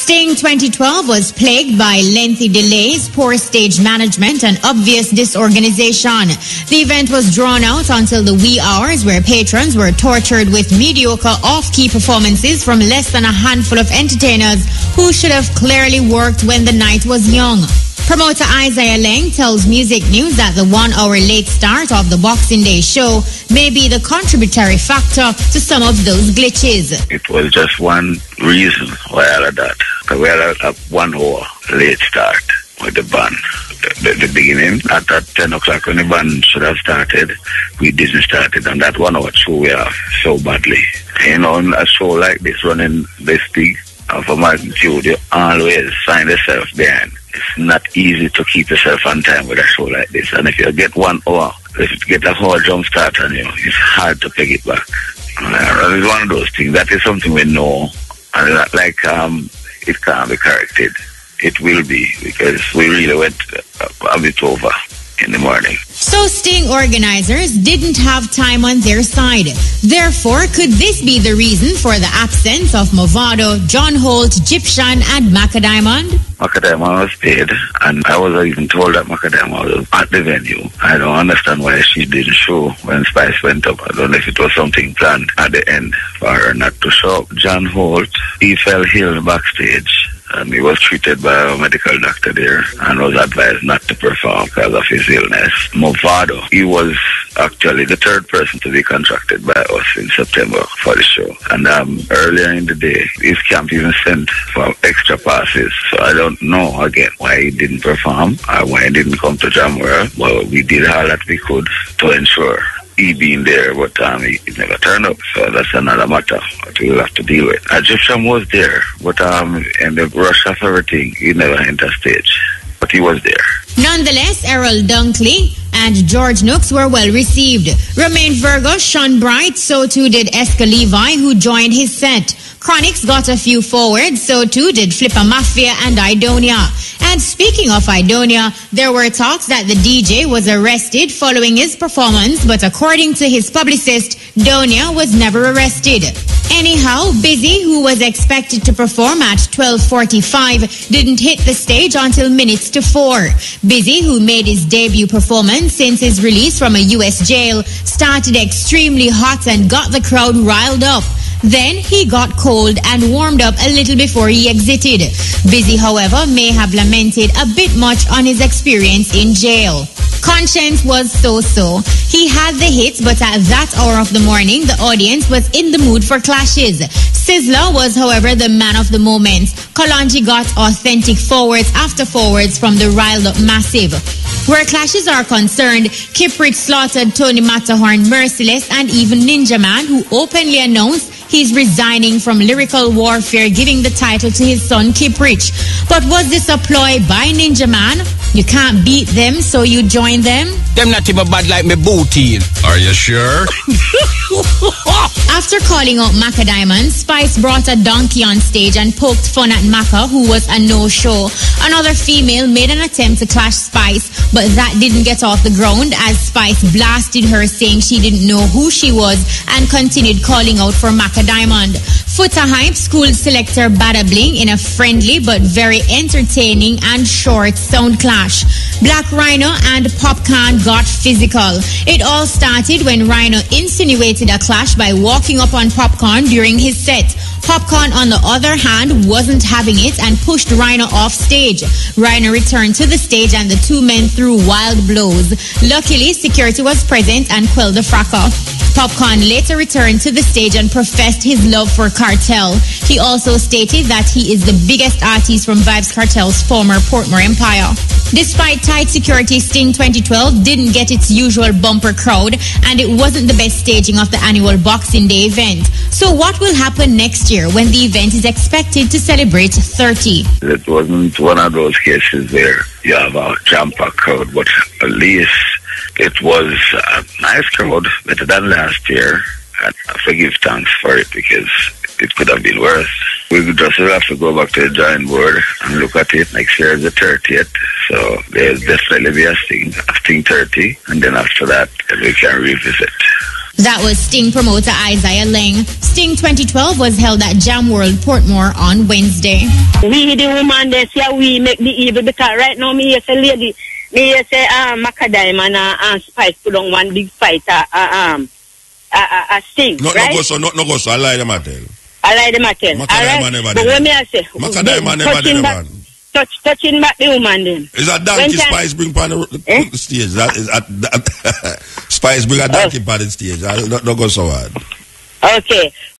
Sting 2012 was plagued by lengthy delays, poor stage management, and obvious disorganization. The event was drawn out until the wee hours, where patrons were tortured with mediocre off-key performances from less than a handful of entertainers who should have clearly worked when the night was young. Promoter Isaiah Leng tells Music News that the 1 hour late start of the Boxing Day show may be the contributory factor to some of those glitches. It was just one reason why I had that. We had a 1 hour late start with the band. The beginning, at that 10 o'clock when the band should have started, we didn't start it, and that 1 hour show we have so badly. You know, a show like this running this big of a magnitude, you always find yourself behind. It's not easy to keep yourself on time with a show like this. And if you get 1 hour, if you get a whole jump start on you, it's hard to pick it back. It's one of those things. That is something we know. And it can't be corrected. It will be, because we really went a bit over in the morning. So Sting organizers didn't have time on their side. Therefore, could this be the reason for the absence of Movado, John Holt, Gyptian, and Macadiamond? Macadiamond was paid, and I was even told that Macadiamond was at the venue. I don't understand why she didn't show when Spice went up. I don't know if it was something planned at the end for her not to show up. John Holt, he fell ill backstage, and he was treated by a medical doctor there and was advised not to perform because of his illness. Movado, he was actually the third person to be contracted by us in September for the show. And earlier in the day, his camp even sent for extra passes. So I don't know, again, why he didn't perform or why he didn't come to Jam World. Well, we did all that we could to ensure he being there, but he never turned up. So that's another matter that we'll have to deal with. Egyptian was there, but in the rush of everything, he never entered stage. But he was there. Nonetheless, Errol Dunkley and George Nooks were well received. Romain Virgo shone bright, so too did Eska Levi, who joined his set. Chronix got a few forward, so too did Flipper Mafia and Idonia. And speaking of Idonia, there were talks that the DJ was arrested following his performance, but according to his publicist, Donia was never arrested. Anyhow, BAYSEE, who was expected to perform at 12:45, didn't hit the stage until minutes to 4. BAYSEE, who made his debut performance since his release from a US jail, started extremely hot and got the crowd riled up. Then he got cold and warmed up a little before he exited. BAYSEE, however, may have lamented a bit much on his experience in jail. Conscience was so-so. He had the hits, but at that hour of the morning, the audience was in the mood for clashes. Sizzler was, however, the man of the moment. Kalonji got authentic forwards after forwards from the riled-up massive. Where clashes are concerned, Kiprich slaughtered Tony Matterhorn merciless, and even Ninja Man, who openly announced he's resigning from lyrical warfare, giving the title to his son Kiprich. But was this a ploy by Ninja Man? You can't beat them, so you join them? Them not even bad like me booty. Are you sure? After calling out Macadiamond, Spice brought a donkey on stage and poked fun at Maca, who was a no-show. Another female made an attempt to clash Spice, but that didn't get off the ground as Spice blasted her, saying she didn't know who she was, and continued calling out for Macadiamond. Foota Hype schooled selector Bada Bling in a friendly but very entertaining and short sound clash. Black Rhino and Popcorn got physical. It all started when Rhino insinuated a clash by walking up on Popcorn during his set. Popcorn, on the other hand, wasn't having it and pushed Rhino off stage. Rhino returned to the stage and the two men threw wild blows. Luckily, security was present and quelled the fracas. Popcorn later returned to the stage and professed his love for Cartel. He also stated that he is the biggest artist from Vybz Kartel's former Portmore empire. Despite tight security, Sting 2012 didn't get its usual bumper crowd, and it wasn't the best staging of the annual Boxing Day event. So what will happen next year when the event is expected to celebrate 30? It wasn't one of those cases where you have a jam-packed crowd, but at least it was a nice crowd, better than last year. And I forgive thanks for it because it could have been worse. We would just have to go back to the drawing board and look at it. Next year is the 30th, so there'll definitely be a Sting 30, and then after that we can revisit. That was Sting promoter Isaiah Ling. Sting 2012 was held at Jam World Portmore on Wednesday. We the woman they say we make the evil because right now me say lady, me say Macadam and Spice put on one big fight Sting. No, right? No go so. I lie them tell. I lie them tell. Macadam never. But when me I say Macadam never. Touching back the woman then. Is that donkey Spice bring on the stage? That is that Spice bring a donkey on the stage. Don't go so hard. Okay.